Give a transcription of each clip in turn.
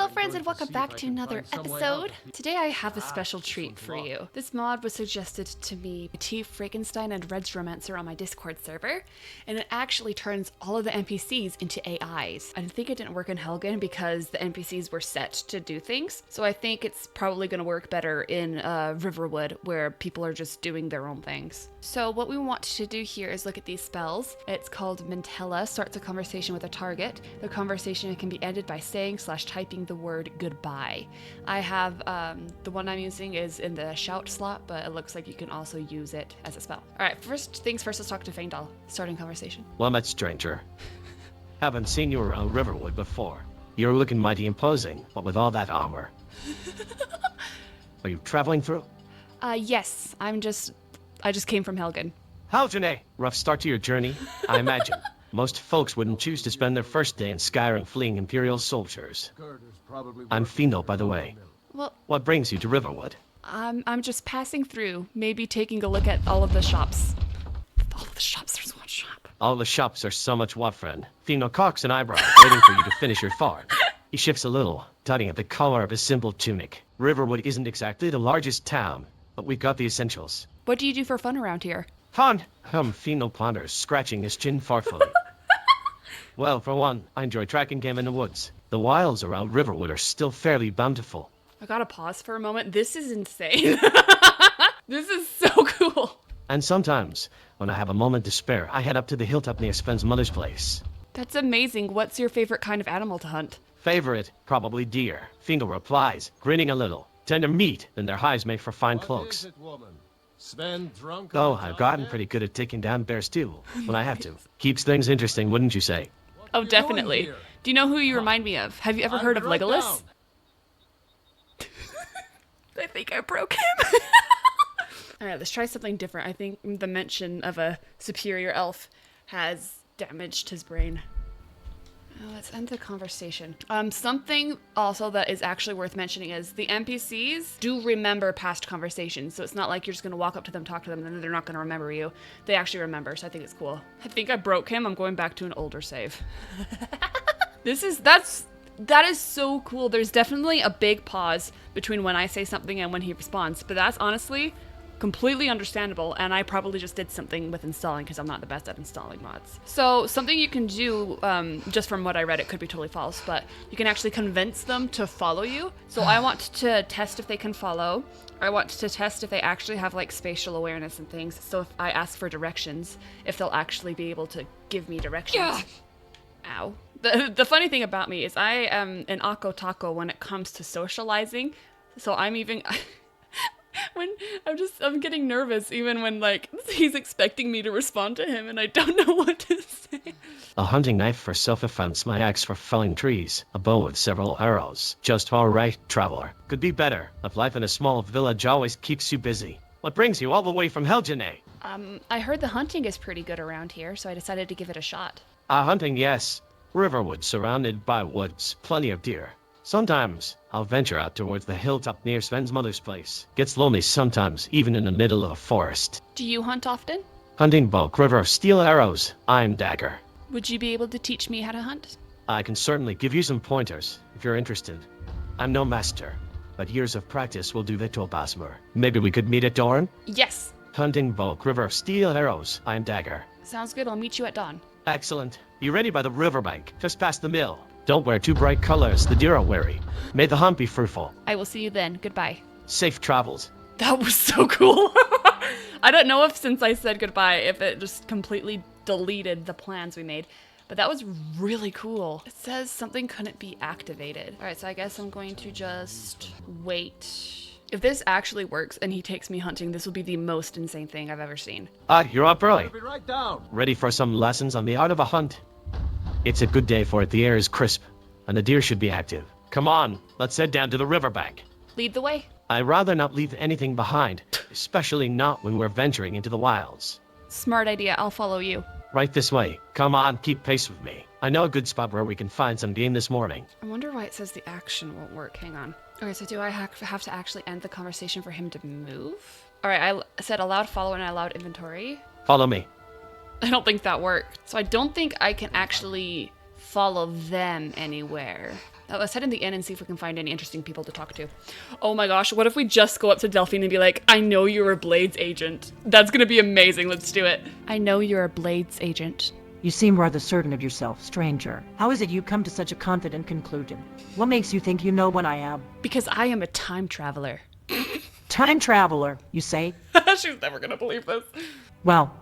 Hello friends and welcome back to another episode. Today I have a special treat for you. This mod was suggested to me by T. Frankenstein and Red's Romancer on my Discord server, and it actually turns all of the NPCs into AIs. I think it didn't work in Helgen because the NPCs were set to do things, so I think it's probably going to work better in Riverwood where people are just doing their own things. So what we want to do here is look at these spells. It's called Mantella, starts a conversation with a target. The conversation can be ended by saying/typing the word goodbye. I have, the one I'm using is in the shout slot, but it looks like you can also use it as a spell. Alright, first things first, let's talk to Faendal. Starting conversation. Well met, stranger. Haven't seen you around Riverwood before. You're looking mighty imposing, what with all that armor. Are you traveling through? Yes, I just came from Helgen. Haljanay! Rough start to your journey, I imagine. Most folks wouldn't choose to spend their first day in Skyrim fleeing Imperial soldiers. I'm Faendal, by the way. Well, what brings you to Riverwood? I'm just passing through, maybe taking a look at all of the shops. All of the shops, there's one shop. All the shops are so much what, friend? Faendal cocks an eyebrow, waiting for you to finish your farm. He shifts a little, tutting at the collar of his simple tunic. Riverwood isn't exactly the largest town, but we've got the essentials. What do you do for fun around here? Fun! Faendal ponders, scratching his chin thoughtfully. Well, for one, I enjoy tracking game in the woods. The wilds around Riverwood are still fairly bountiful. I gotta pause for a moment. This is insane. This is so cool. And sometimes, when I have a moment to spare, I head up to the hilltop near Sven's mother's place. That's amazing. What's your favorite kind of animal to hunt? Favorite? Probably deer. Faendal replies, grinning a little. Tender meat, and their hides make for fine cloaks. Sven drunk? Oh, I've gotten pretty good at taking down bears too, when I have to. Keeps things interesting, wouldn't you say? Oh, definitely. Do you know who you remind me of? Have you ever heard of Legolas? I think I broke him. Alright, let's try something different. I think the mention of a superior elf has damaged his brain. Let's end the conversation. Something also that is actually worth mentioning is the NPCs do remember past conversations, so it's not like you're just gonna walk up to them, talk to them, and then they're not gonna remember you. They actually remember, so I think it's cool. I think I broke him. I'm going back to an older save. That is so cool. There's definitely a big pause between when I say something and when he responds, but that's honestly completely understandable, and I probably just did something with installing because I'm not the best at installing mods. So something you can do, just from what I read, it could be totally false, but you can actually convince them to follow you. So I want to test if they can follow. I want to test if they actually have like spatial awareness and things. So if I ask for directions, if they'll actually be able to give me directions. Yeah. Ow. The funny thing about me is I am an Akko Taco when it comes to socializing. So I'm even... when I'm getting nervous even when like he's expecting me to respond to him and I don't know what to say. A hunting knife for self-defense, my axe for felling trees, a bow with several arrows. Just all right, traveler. Could be better, if life in a small village always keeps you busy. What brings you all the way from Heljanay? I heard the hunting is pretty good around here, so I decided to give it a shot. Hunting, yes. Riverwood surrounded by woods, plenty of deer. Sometimes, I'll venture out towards the hilltop near Sven's mother's place. Gets lonely sometimes, even in the middle of a forest. Do you hunt often? Hunting bulk, river, steel arrows, I'm dagger. Would you be able to teach me how to hunt? I can certainly give you some pointers, if you're interested. I'm no master, but years of practice will do the Basmer. Maybe we could meet at dawn? Yes! Hunting bulk, river, steel arrows, I'm dagger. Sounds good, I'll meet you at dawn. Excellent. You ready by the riverbank, just past the mill? Don't wear too bright colors, the deer are wary. May the hunt be fruitful. I will see you then. Goodbye. Safe travels. That was so cool. I don't know if since I said goodbye, if it just completely deleted the plans we made, but that was really cool. It says something couldn't be activated. All right, so I guess I'm going to just wait. If this actually works and he takes me hunting, this will be the most insane thing I've ever seen. You're up early. I'll be right down. Ready for some lessons on the art of a hunt? It's a good day for it. The air is crisp, and the deer should be active. Come on, let's head down to the riverbank. Lead the way. I'd rather not leave anything behind, especially not when we're venturing into the wilds. Smart idea. I'll follow you. Right this way. Come on, keep pace with me. I know a good spot where we can find some game this morning. I wonder why it says the action won't work. Hang on. Okay, so do I have to actually end the conversation for him to move? All right, I said allowed follow and I allowed inventory. Follow me. I don't think that worked. So I don't think I can actually follow them anywhere. Let's head in the inn and see if we can find any interesting people to talk to. Oh my gosh, what if we just go up to Delphine and be like, I know you're a Blades agent. That's gonna be amazing. Let's do it. I know you're a Blades agent. You seem rather certain of yourself, stranger. How is it you come to such a confident conclusion? What makes you think you know what I am? Because I am a time traveler. Time traveler, you say? She's never gonna believe this. Well,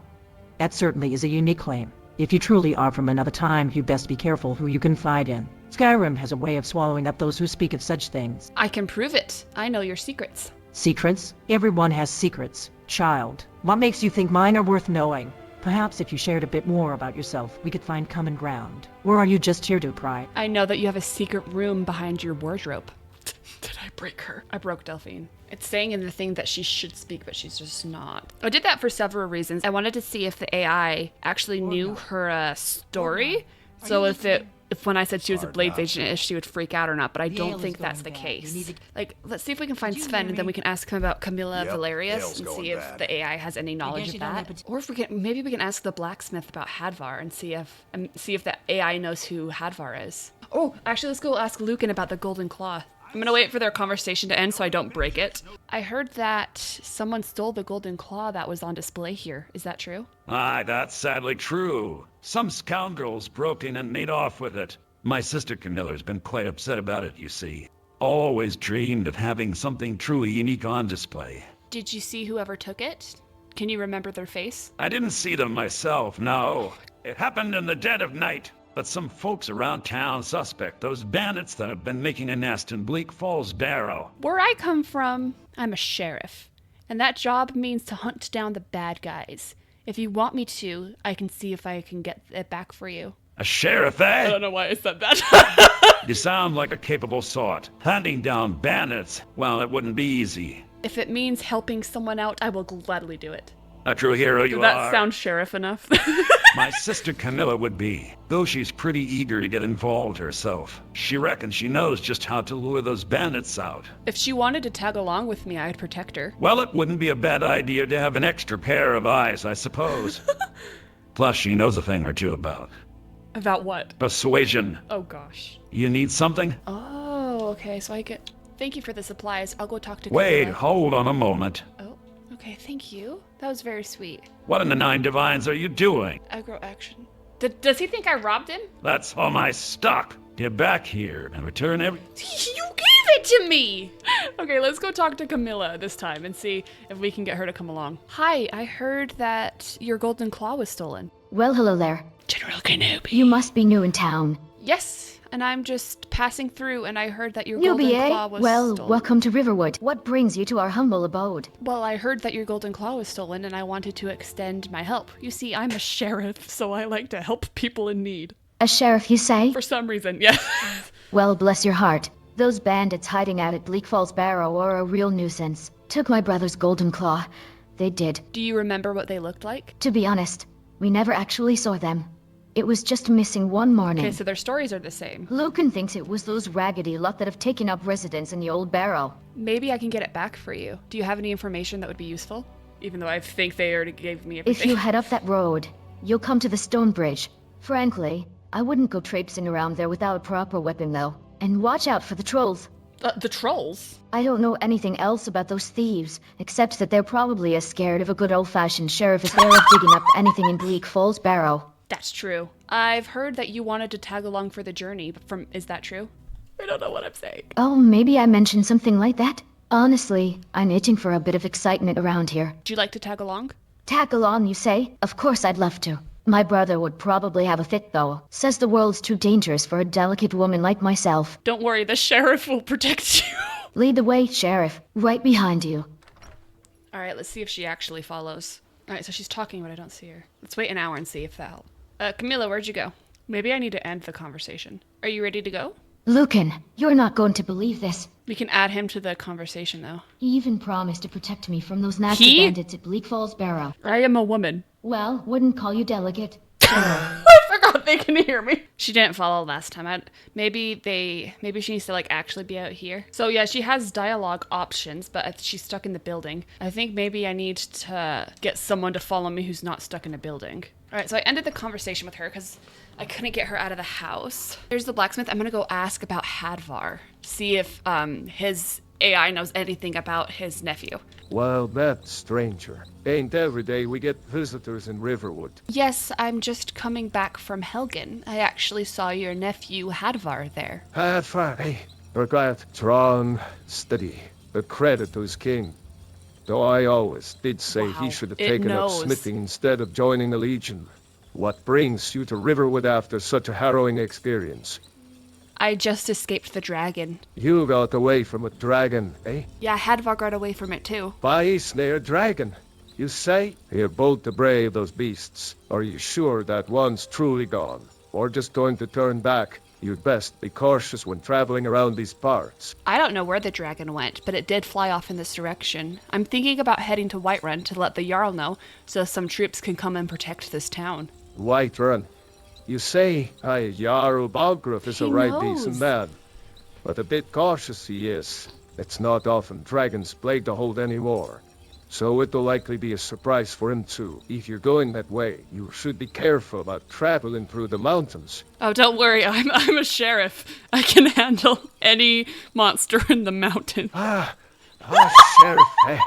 that certainly is a unique claim. If you truly are from another time, you best be careful who you confide in. Skyrim has a way of swallowing up those who speak of such things. I can prove it. I know your secrets. Secrets? Everyone has secrets. Child, what makes you think mine are worth knowing? Perhaps if you shared a bit more about yourself, we could find common ground. Or are you just here to pry? I know that you have a secret room behind your wardrobe. Did I break her? I broke Delphine. It's saying in the thing that she should speak, but she's just not. I did that for several reasons. I wanted to see if the AI actually knew her story. So if when I said she was a Blades agent, if she would freak out or not, but I don't think that's the case. Like, let's see if we can find Sven, and then we can ask him about Camilla Valerius and see if the AI has any knowledge of that. Or if we can, maybe we can ask the blacksmith about Hadvar and see if the AI knows who Hadvar is. Oh, actually, let's go ask Lucan about the Golden Claw. I'm gonna wait for their conversation to end so I don't break it. I heard that someone stole the Golden Claw that was on display here. Is that true? Aye, that's sadly true. Some scoundrels broke in and made off with it. My sister Camilla's been quite upset about it, you see. Always dreamed of having something truly unique on display. Did you see whoever took it? Can you remember their face? I didn't see them myself, no. It happened in the dead of night. But some folks around town suspect those bandits that have been making a nest in Bleak Falls Barrow. Where I come from, I'm a sheriff. And that job means to hunt down the bad guys. If you want me to, I can see if I can get it back for you. A sheriff, eh? I don't know why I said that. You sound like a capable sort. Hunting down bandits, well, it wouldn't be easy. If it means helping someone out, I will gladly do it. A true hero you Did are. that sound sheriff enough? My sister Camilla would be, though she's pretty eager to get involved herself. She reckons she knows just how to lure those bandits out. If she wanted to tag along with me, I'd protect her. Well, it wouldn't be a bad idea to have an extra pair of eyes, I suppose. Plus, she knows a thing or two about About what? persuasion. Oh gosh. You need something? Oh, okay, so I get... Thank you for the supplies. I'll go talk to Wait, Camilla. hold on a moment. Oh, okay, thank you. That was very sweet. What in the nine divines are you doing? Aggro action. Does he think I robbed him? That's all my stock. Get back here and return every... You gave it to me! Okay, let's go talk to Camilla this time and see if we can get her to come along. Hi, I heard that your Golden Claw was stolen. Well, hello there. General Kenobi. You must be new in town. Yes, and I'm just passing through and I heard that your Golden Newbie, Claw eh? was Well, stolen. welcome to Riverwood. What brings you to our humble abode? Well, I heard that your Golden Claw was stolen and I wanted to extend my help. You see, I'm a sheriff, so I like to help people in need. A sheriff, you say? For some reason, yeah. Well, bless your heart. Those bandits hiding out at Bleak Falls Barrow are a real nuisance. Took my brother's Golden Claw. They did. Do you remember what they looked like? To be honest, we never actually saw them. It was just missing one morning. Okay, so their stories are the same. Lucan thinks it was those raggedy lot that have taken up residence in the old barrow. Maybe I can get it back for you. Do you have any information that would be useful? Even though I think they already gave me everything. If you head up that road, you'll come to the stone bridge. Frankly, I wouldn't go traipsing around there without a proper weapon, though. And watch out for the trolls. The trolls? I don't know anything else about those thieves, except that they're probably as scared of a good old-fashioned sheriff as they're of digging up anything in Bleak Falls Barrow. That's true. I've heard that you wanted to tag along for the journey, but is that true? I don't know what I'm saying. Oh, maybe I mentioned something like that. Honestly, I'm itching for a bit of excitement around here. Would you like to tag along? Tag along, you say? Of course I'd love to. My brother would probably have a fit, though. Says the world's too dangerous for a delicate woman like myself. Don't worry, the sheriff will protect you. Lead the way, Sheriff. Right behind you. Alright, let's see if she actually follows. Alright, so she's talking, but I don't see her. Let's wait an hour and see if that helps. Camilla, where'd you go? Maybe I need to end the conversation. Are you ready to go? Lucan, you're not going to believe this. We can add him to the conversation, though. He even promised to protect me from those nasty bandits at Bleak Falls Barrow. I am a woman. Well, wouldn't call you delicate. I forgot they can hear me. She didn't follow last time. Maybe she needs to like actually be out here. So yeah, she has dialogue options, but she's stuck in the building. I think maybe I need to get someone to follow me who's not stuck in a building. All right, so I ended the conversation with her because I couldn't get her out of the house. There's the blacksmith. I'm gonna go ask about Hadvar. See if his AI knows anything about his nephew. Well, that stranger. Ain't every day we get visitors in Riverwood. Yes, I'm just coming back from Helgen. I actually saw your nephew Hadvar there. Hadvar, hey. Forgot. Tron, steady. The credit to his king. Though I always did say he should have taken up smithing instead of joining the Legion. What brings you to Riverwood after such a harrowing experience? I just escaped the dragon. You got away from a dragon, eh? Yeah, Hadvar got away from it too. By snare dragon, you say? You're bold to brave those beasts. Are you sure that one's truly gone? Or just going to turn back? You'd best be cautious when traveling around these parts. I don't know where the dragon went, but it did fly off in this direction. I'm thinking about heading to Whiterun to let the Jarl know, so some troops can come and protect this town. Whiterun. You say, Jarl Balgruuf is a right decent man. But a bit cautious he is. It's not often dragons plague the hold anymore. So it'll likely be a surprise for him too. If you're going that way, you should be careful about traveling through the mountains. Oh, don't worry, I'm a sheriff. I can handle any monster in the mountain. Sheriff, eh?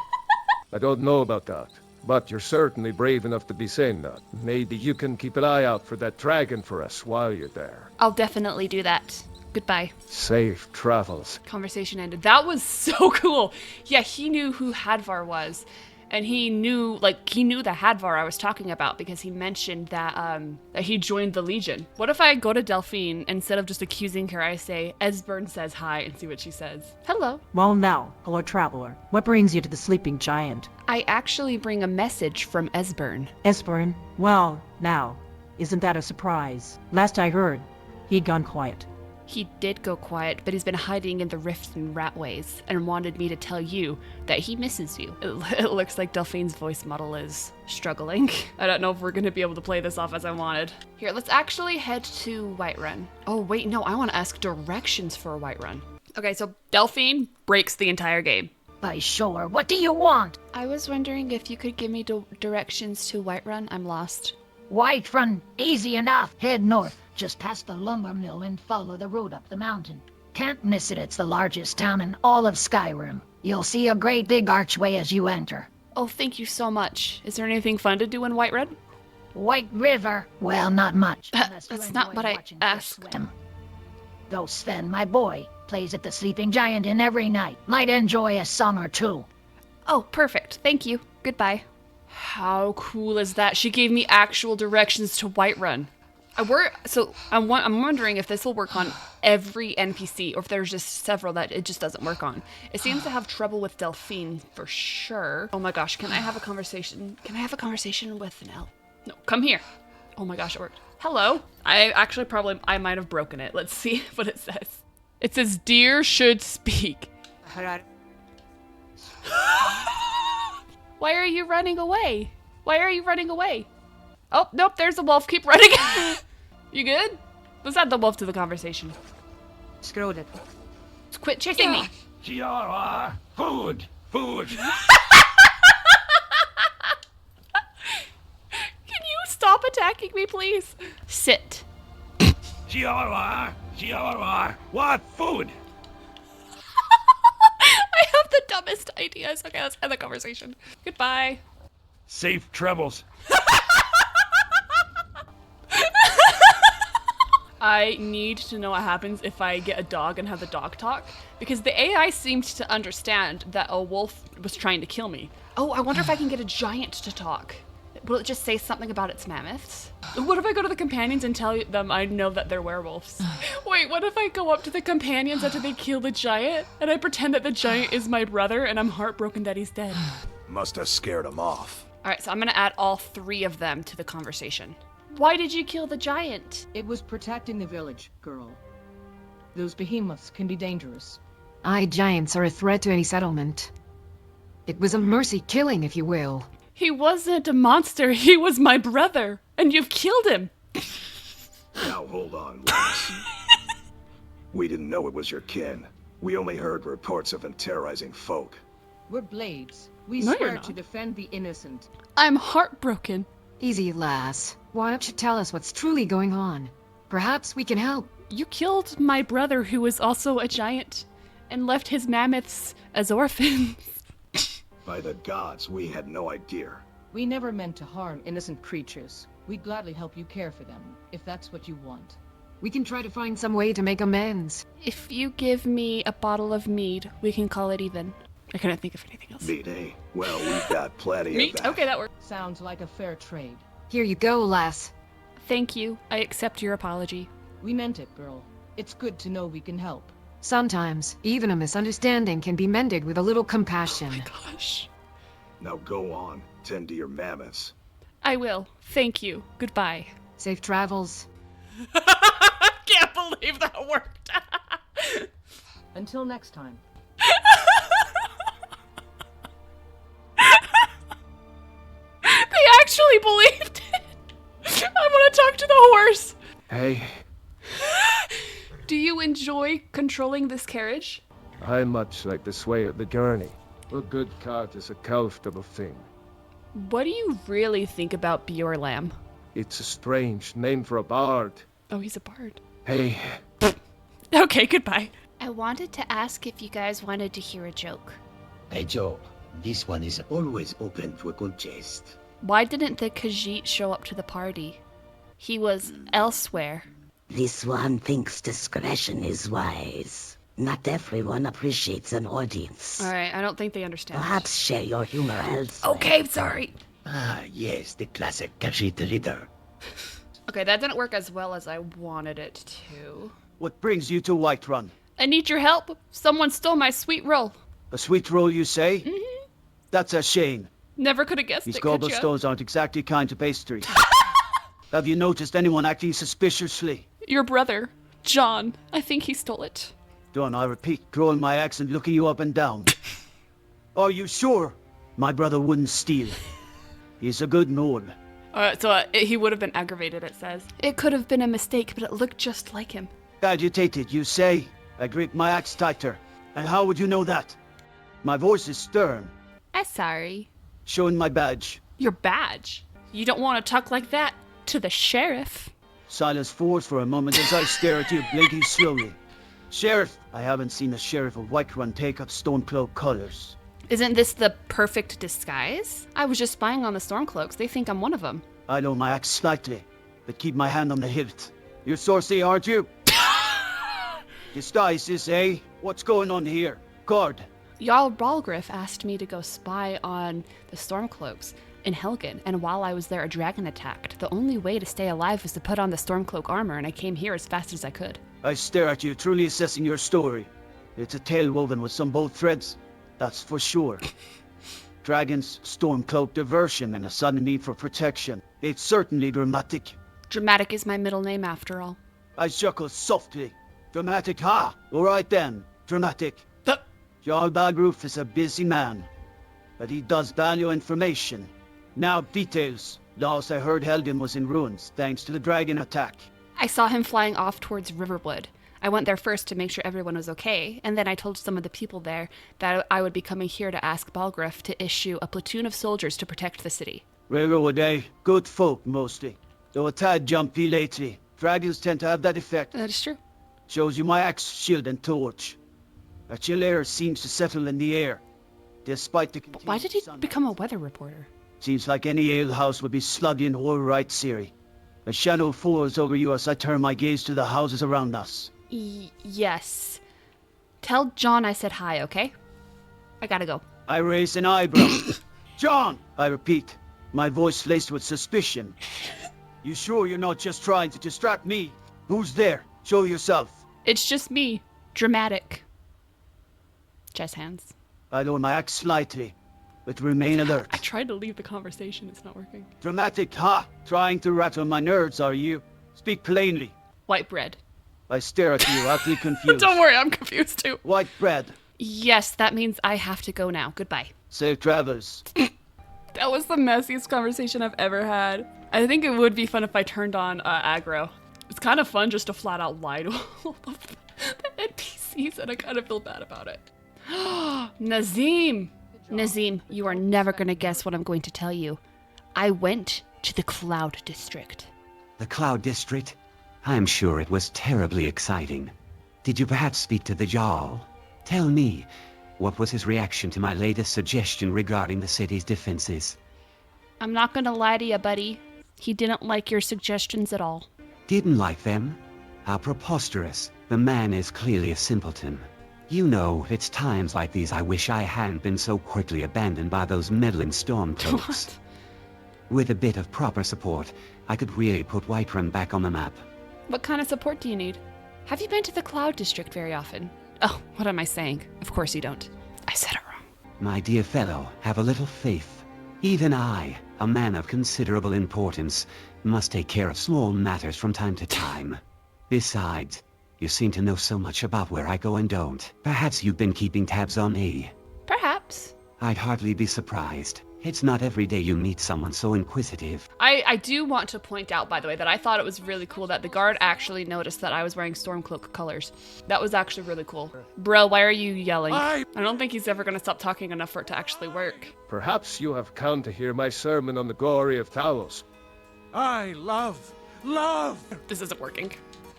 I don't know about that. But you're certainly brave enough to be saying that. Maybe you can keep an eye out for that dragon for us while you're there. I'll definitely do that. Goodbye. Safe travels. Conversation ended. That was so cool. Yeah, he knew who Hadvar was. And he knew the Hadvar I was talking about because he mentioned that he joined the Legion. What if I go to Delphine, instead of just accusing her, I say, Esbern says hi, and see what she says. Hello. Well now, hello traveler. What brings you to the sleeping giant? I actually bring a message from Esbern. Esbern? Well, now, isn't that a surprise? Last I heard, he'd gone quiet. He did go quiet, but he's been hiding in the rifts and ratways and wanted me to tell you that he misses you. It looks like Delphine's voice model is struggling. I don't know if we're going to be able to play this off as I wanted. Here, let's actually head to Whiterun. Oh, wait, no, I want to ask directions for Whiterun. Okay, so Delphine breaks the entire game. By sure, what do you want? I was wondering if you could give me directions to Whiterun. I'm lost. Whiterun, easy enough. Head north, just past the lumber mill and follow the road up the mountain. Can't miss it, it's the largest town in all of Skyrim. You'll see a great big archway as you enter. Oh, thank you so much. Is there anything fun to do in Whiterun? White River? Well, not much. That's not what I asked. Though Sven, my boy, plays at the Sleeping Giant in every night. Might enjoy a song or two. Oh, perfect. Thank you. Goodbye. How cool is that? She gave me actual directions to Whiterun. I'm wondering if this will work on every NPC, or if there's just several that it just doesn't work on. It seems to have trouble with Delphine for sure. Oh my gosh, can I have a conversation? Can I have a conversation with Nell? No, come here. Oh my gosh, it worked. Hello. I might have broken it. Let's see what it says. It says, "Deer should speak." Why are you running away? Why are you running away? Oh, nope, there's a wolf. Keep running. You good? Let's add the wolf to the conversation. Screwed it. Quit chasing me. Giara, food, food. Can you stop attacking me, please? Sit. Giara, what food? I have the dumbest ideas. Okay, let's end the conversation. Goodbye. Safe travels. I need to know what happens if I get a dog and have the dog talk, because the AI seemed to understand that a wolf was trying to kill me. Oh, I wonder if I can get a giant to talk. Will it just say something about its mammoths? What if I go to the companions and tell them I know that they're werewolves? Wait, what if I go up to the companions after they kill the giant, and I pretend that the giant is my brother and I'm heartbroken that he's dead? Must have scared him off. Alright, so I'm gonna add all three of them to the conversation. Why did you kill the giant? It was protecting the village, girl. Those behemoths can be dangerous. Giants are a threat to any settlement. It was a mercy killing, if you will. He wasn't a monster, he was my brother, and you've killed him. Now hold on, Lance. We didn't know it was your kin. We only heard reports of him terrorizing folk. We're blades. We No, you're swear not. to defend the innocent. I'm heartbroken. Easy, lass. Why don't you tell us what's truly going on? Perhaps we can help. You killed my brother, who was also a giant, and left his mammoths as orphans. By the gods, we had no idea. We never meant to harm innocent creatures. We'd gladly help you care for them, if that's what you want. We can try to find some way to make amends. If you give me a bottle of mead, we can call it even. I couldn't think of anything else. Meat, eh? Well, we've got plenty Meat? of that. Okay, that works. Sounds like a fair trade. Here you go, lass. Thank you. I accept your apology. We meant it, girl. It's good to know we can help. Sometimes, even a misunderstanding can be mended with a little compassion. Oh my gosh. Now go on. Tend to your mammoths. I will. Thank you. Goodbye. Safe travels. Can't believe that worked. Until next time. They actually believed it. I want to talk to the horse. Hey, Do you enjoy controlling this carriage? I much like the sway of the journey. A good cart is a comfortable thing. What do you really think about Bjorlam? It's a strange name for a bard. Oh, he's a bard. Hey, Okay, goodbye. I wanted to ask if you guys wanted to hear a joke. Hey Joe, this one is always open to a good jest. Why didn't the Khajiit show up to the party? He was elsewhere. This one thinks discretion is wise. Not everyone appreciates an audience. Alright, I don't think they understand. Perhaps share your humor elsewhere. Okay, sorry. Ah, yes, the classic Khajiit leader. Okay, that didn't work as well as I wanted it to. What brings you to Whiterun? I need your help. Someone stole my sweet roll. A sweet roll, you say? Mm-hmm. That's a shame. Never could have guessed These it, could ya? cobblestones aren't exactly kind to pastry. Have you noticed anyone acting suspiciously? Your brother, John. I think he stole it. Don't I repeat, throwing my axe and looking you up and down. Are you sure? My brother wouldn't steal. He's a good man. He would have been aggravated, it says. It could have been a mistake, but it looked just like him. Agitated, you say? I grip my axe tighter. And how would you know that? My voice is stern. I'm sorry. Showing my badge. Your badge? You don't want to talk like that to the sheriff. Silence falls for a moment as I stare at you, blinking slowly. Sheriff! I haven't seen a sheriff of Whiterun take up Stormcloak colors. Isn't this the perfect disguise? I was just spying on the Stormcloaks. They think I'm one of them. I lower my axe slightly, but keep my hand on the hilt. You're saucy, aren't you? Disguises, eh? What's going on here? Guard. Jarl Balgriff asked me to go spy on the Stormcloaks in Helgen, and while I was there, a dragon attacked. The only way to stay alive was to put on the Stormcloak armor, and I came here as fast as I could. I stare at you, truly assessing your story. It's a tale woven with some bold threads, that's for sure. Dragons, Stormcloak diversion, and a sudden need for protection. It's certainly dramatic. Dramatic is my middle name, after all. I chuckle softly. Dramatic, ha! All right then, dramatic. Jarl Balgriff is a busy man, but he does value information. Now, details. Last I heard, Helgen was in ruins, thanks to the dragon attack. I saw him flying off towards Riverwood. I went there first to make sure everyone was okay, and then I told some of the people there that I would be coming here to ask Balgriff to issue a platoon of soldiers to protect the city. Riverwood, eh? Good folk, mostly. Though a tad jumpy lately. Dragons tend to have that effect. That is true. Shows you my axe, shield, and torch. A chill air seems to settle in the air, despite the... Why did he become a weather reporter? Seems like any alehouse would be slugging all right, Siri. A shadow falls over you as I turn my gaze to the houses around us. Yes. Tell John I said hi, okay? I gotta go. I raise an eyebrow. John! I repeat, my voice laced with suspicion. You sure you're not just trying to distract me? Who's there? Show yourself. It's just me. Dramatic. Jazz hands. I lower my axe slightly, but remain alert. I tried to leave the conversation. It's not working. Dramatic, ha! Trying to rattle my nerves, are you? Speak plainly. White bread. I stare at you, utterly confused. Don't worry, I'm confused too. White bread. Yes, that means I have to go now. Goodbye. Safe travels. That was the messiest conversation I've ever had. I think it would be fun if I turned on aggro. It's kind of fun just to flat out lie to all of the NPCs, and I kind of feel bad about it. Nazeem! Nazeem, you are never going to guess what I'm going to tell you. I went to the Cloud District. The Cloud District? I am sure it was terribly exciting. Did you perhaps speak to the Jarl? Tell me, what was his reaction to my latest suggestion regarding the city's defenses? I'm not gonna lie to you, buddy. He didn't like your suggestions at all. Didn't like them? How preposterous. The man is clearly a simpleton. You know, it's times like these I wish I hadn't been so quickly abandoned by those meddling stormcloaks. With a bit of proper support, I could really put Whiterun back on the map. What kind of support do you need? Have you been to the Cloud District very often? Oh, what am I saying? Of course you don't. I said it wrong. My dear fellow, have a little faith. Even I, a man of considerable importance, must take care of small matters from time to time. Besides, you seem to know so much about where I go and don't. Perhaps you've been keeping tabs on me. Perhaps. I'd hardly be surprised. It's not every day you meet someone so inquisitive. I do want to point out, by the way, that I thought it was really cool that the guard actually noticed that I was wearing Stormcloak colors. That was actually really cool. Bro, why are you yelling? I don't think he's ever going to stop talking enough for it to actually work. Perhaps you have come to hear my sermon on the glory of Talos. I love. This isn't working.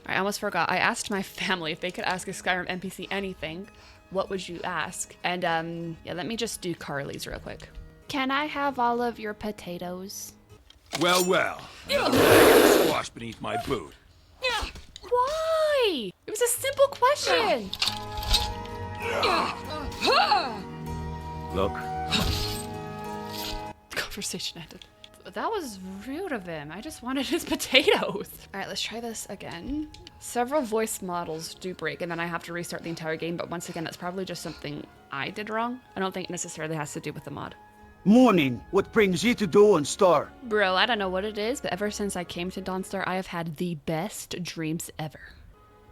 I almost forgot. I asked my family if they could ask a Skyrim NPC anything. What would you ask? And, yeah, let me just do Carly's real quick. Can I have all of your potatoes? Well. Another bag of squash beneath my boot. Why? It was a simple question. Look. Conversation ended. That was rude of him. I just wanted his potatoes. All right, let's try this again. Several voice models do break, and then I have to restart the entire game, but once again, that's probably just something I did wrong. I don't think it necessarily has to do with the mod. Morning, what brings you to Dawnstar? Bro, I don't know what it is, but ever since I came to Dawnstar, I have had the best dreams ever.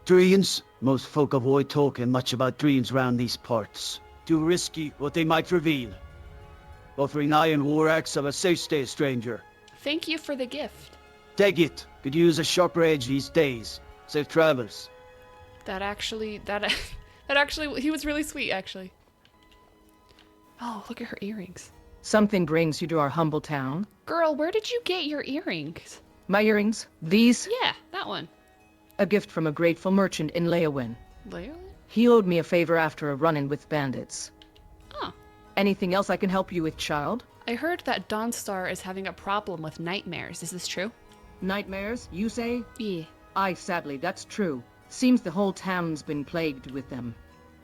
Dreams? Most folk avoid talking much about dreams round these parts. Too risky what they might reveal. Offering iron war axe of a safe stay, stranger. Thank you for the gift. Take it. Could use a sharper edge these days. Safe travels. That actually, he was really sweet, actually. Oh, look at her earrings. Something brings you to our humble town. Girl, where did you get your earrings? My earrings? These? Yeah, that one. A gift from a grateful merchant in Leowin. Leowin? He owed me a favor after a run-in with bandits. Oh. Anything else I can help you with, child? I heard that Dawnstar is having a problem with nightmares. Is this true? Nightmares, you say? Yeah. Aye, sadly, that's true. Seems the whole town's been plagued with them.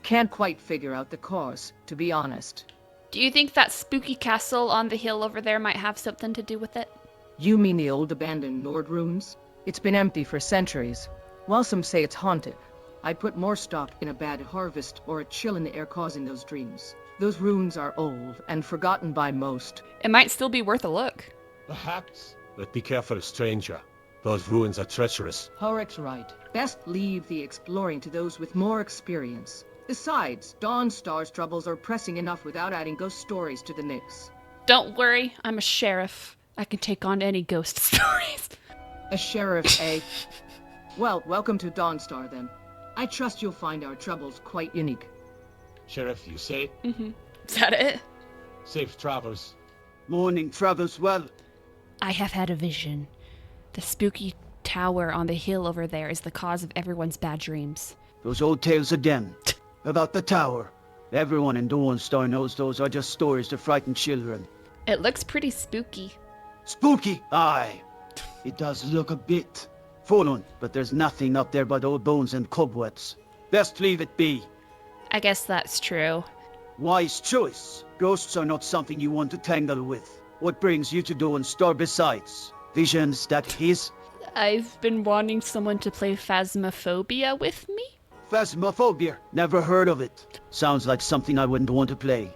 Can't quite figure out the cause, to be honest. Do you think that spooky castle on the hill over there might have something to do with it? You mean the old abandoned Nord rooms? It's been empty for centuries. While some say it's haunted, I'd put more stock in a bad harvest or a chill in the air causing those dreams. Those ruins are old and forgotten by most. It might still be worth a look. Perhaps. But be careful, stranger. Those ruins are treacherous. Horek's right. Best leave the exploring to those with more experience. Besides, Dawnstar's troubles are pressing enough without adding ghost stories to the mix. Don't worry, I'm a sheriff. I can take on any ghost stories. A sheriff, eh? Well, welcome to Dawnstar, then. I trust you'll find our troubles quite unique. Sheriff, you say? Mm-hmm. Is that it? Safe travels. Morning travels well. I have had a vision. The spooky tower on the hill over there is the cause of everyone's bad dreams. Those old tales again. About the tower. Everyone in Dawnstar knows those are just stories to frighten children. It looks pretty spooky. Spooky? Aye. It does look a bit. Fallen, but there's nothing up there but old bones and cobwebs. Best leave it be. I guess that's true. Wise choice. Ghosts are not something you want to tangle with. What brings you to Dawnstar besides? Visions, that is? I've been wanting someone to play Phasmophobia with me. Phasmophobia? Never heard of it. Sounds like something I wouldn't want to play.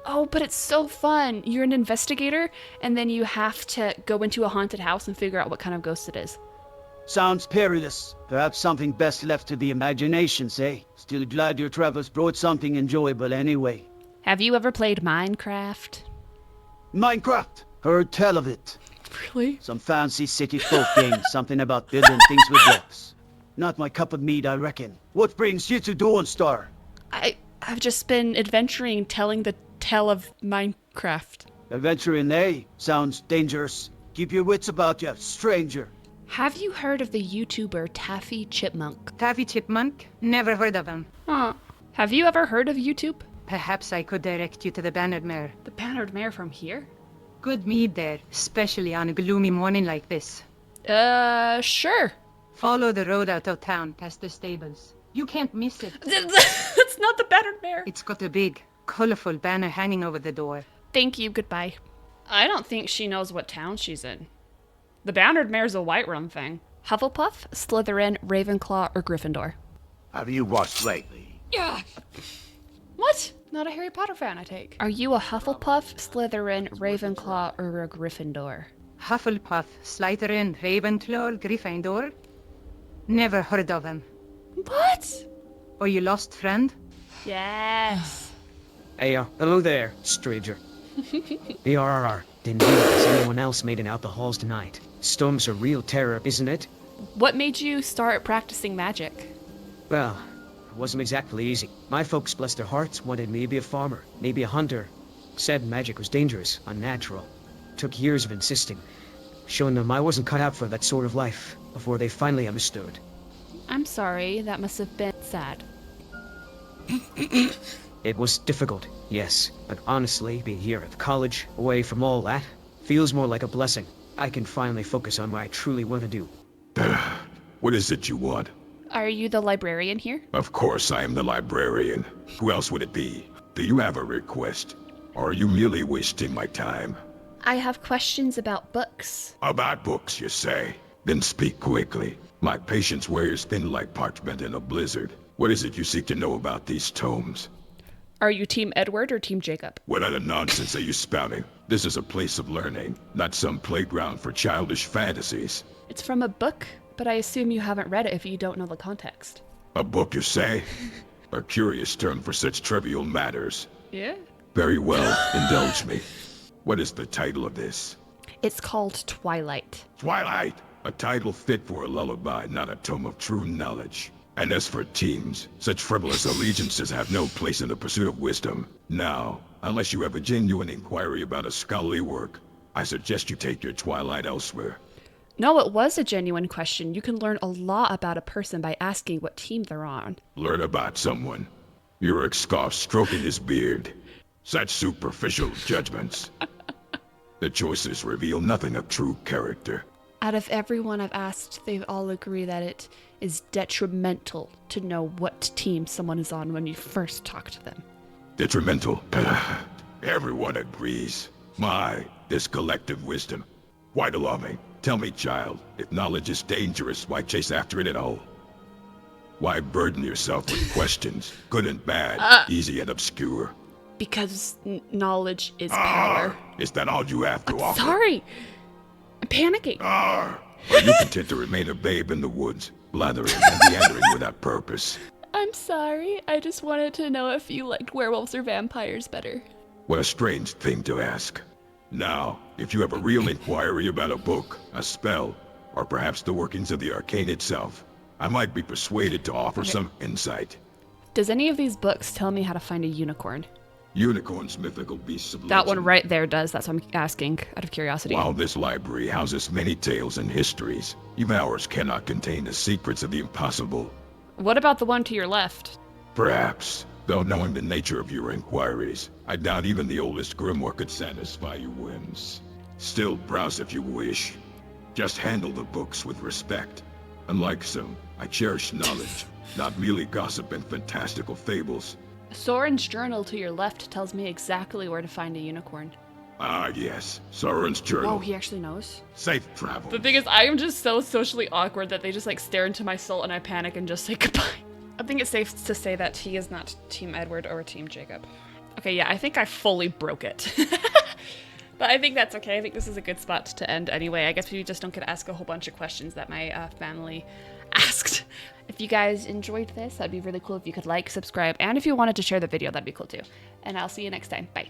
Oh, but it's so fun. You're an investigator, and then you have to go into a haunted house and figure out what kind of ghost it is. Sounds perilous. Perhaps something best left to the imaginations, eh? Still glad your travels brought something enjoyable anyway. Have you ever played Minecraft? Minecraft? Heard tell of it. Really? Some fancy city folk game, something about building things with blocks. Not my cup of meat, I reckon. What brings you to Dawnstar? I've just been adventuring, telling the tale of Minecraft. Adventuring, eh? Sounds dangerous. Keep your wits about you, stranger. Have you heard of the YouTuber Taffy Chipmunk? Taffy Chipmunk? Never heard of him. Huh. Have you ever heard of YouTube? Perhaps I could direct you to the Bannered Mare. The Bannered Mare from here? Good mead there, especially on a gloomy morning like this. Sure. Follow the road out of town, past the stables. You can't miss it. It's not the Bannered Mare. It's got a big, colorful banner hanging over the door. Thank you, goodbye. I don't think she knows what town she's in. The Bannered Mare's a Whiterun thing. Hufflepuff, Slytherin, Ravenclaw, or Gryffindor? Have you watched lately? Yeah. What? Not a Harry Potter fan, I take. Are you a Hufflepuff, Slytherin, Ravenclaw, or a Gryffindor? Hufflepuff, Slytherin, Ravenclaw, Gryffindor? Never heard of him. What? Or you lost friend? Yes. Hey, hello there, stranger. BRRR. Didn't realize anyone else made it out the halls tonight. Storm's a real terror, isn't it? What made you start practicing magic? Well, it wasn't exactly easy. My folks, bless their hearts, wanted me to be a farmer, maybe a hunter. Said magic was dangerous, unnatural. Took years of insisting, showing them I wasn't cut out for that sort of life, before they finally understood. I'm sorry, that must have been sad. It was difficult, yes, but honestly, being here at the college, away from all that, feels more like a blessing. I can finally focus on what I truly want to do. What is it you want? Are you the librarian here? Of course I am the librarian. Who else would it be? Do you have a request? Or are you merely wasting my time? I have questions about books. About books, you say? Then speak quickly. My patience wears thin like parchment in a blizzard. What is it you seek to know about these tomes? Are you Team Edward or Team Jacob? What other nonsense are you spouting? This is a place of learning, not some playground for childish fantasies. It's from a book, but I assume you haven't read it if you don't know the context. A book, you say? A curious term for such trivial matters. Yeah? Very well, indulge me. What is the title of this? It's called Twilight. Twilight! A title fit for a lullaby, not a tome of true knowledge. And as for teams, such frivolous allegiances have no place in the pursuit of wisdom. Now, unless you have a genuine inquiry about a scholarly work, I suggest you take your Twilight elsewhere. No, it was a genuine question. You can learn a lot about a person by asking what team they're on. Learn about someone. Uruk scoffed, stroking his beard. Such superficial judgments. The choices reveal nothing of true character. Out of everyone I've asked, they all agree that it is detrimental to know what team someone is on when you first talk to them. Detrimental? Everyone agrees. This collective wisdom. Quite alarming. Tell me, child, if knowledge is dangerous, why chase after it at all? Why burden yourself with questions, good and bad, easy and obscure? Because knowledge is power. Is that all you have to offer? Sorry! I'm panicking. Are you content to remain a babe in the woods, blathering and meandering without purpose? I'm sorry. I just wanted to know if you liked werewolves or vampires better. What a strange thing to ask. Now, if you have a real inquiry about a book, a spell, or perhaps the workings of the arcane itself, I might be persuaded to offer some insight. Does any of these books tell me how to find a unicorn? Unicorns, mythical beasts of legend. That one right there does. That's what I'm asking out of curiosity. While this library houses many tales and histories, even ours cannot contain the secrets of the impossible. What about the one to your left? Perhaps, though knowing the nature of your inquiries, I doubt even the oldest grimoire could satisfy your whims. Still, browse if you wish. Just handle the books with respect. Unlike some, I cherish knowledge, not merely gossip and fantastical fables. Soren's journal to your left tells me exactly where to find a unicorn. Ah, yes. Soren's journal. Oh, he actually knows? Safe travel. The thing is, I am just so socially awkward that they just like stare into my soul and I panic and just say goodbye. I think it's safe to say that he is not Team Edward or Team Jacob. Okay, yeah, I think I fully broke it. But I think that's okay. I think this is a good spot to end anyway. I guess we just don't get to ask a whole bunch of questions that my family asked. If you guys enjoyed this, that'd be really cool if you could like, subscribe, and if you wanted to share the video, that'd be cool too. And I'll see you next time. Bye.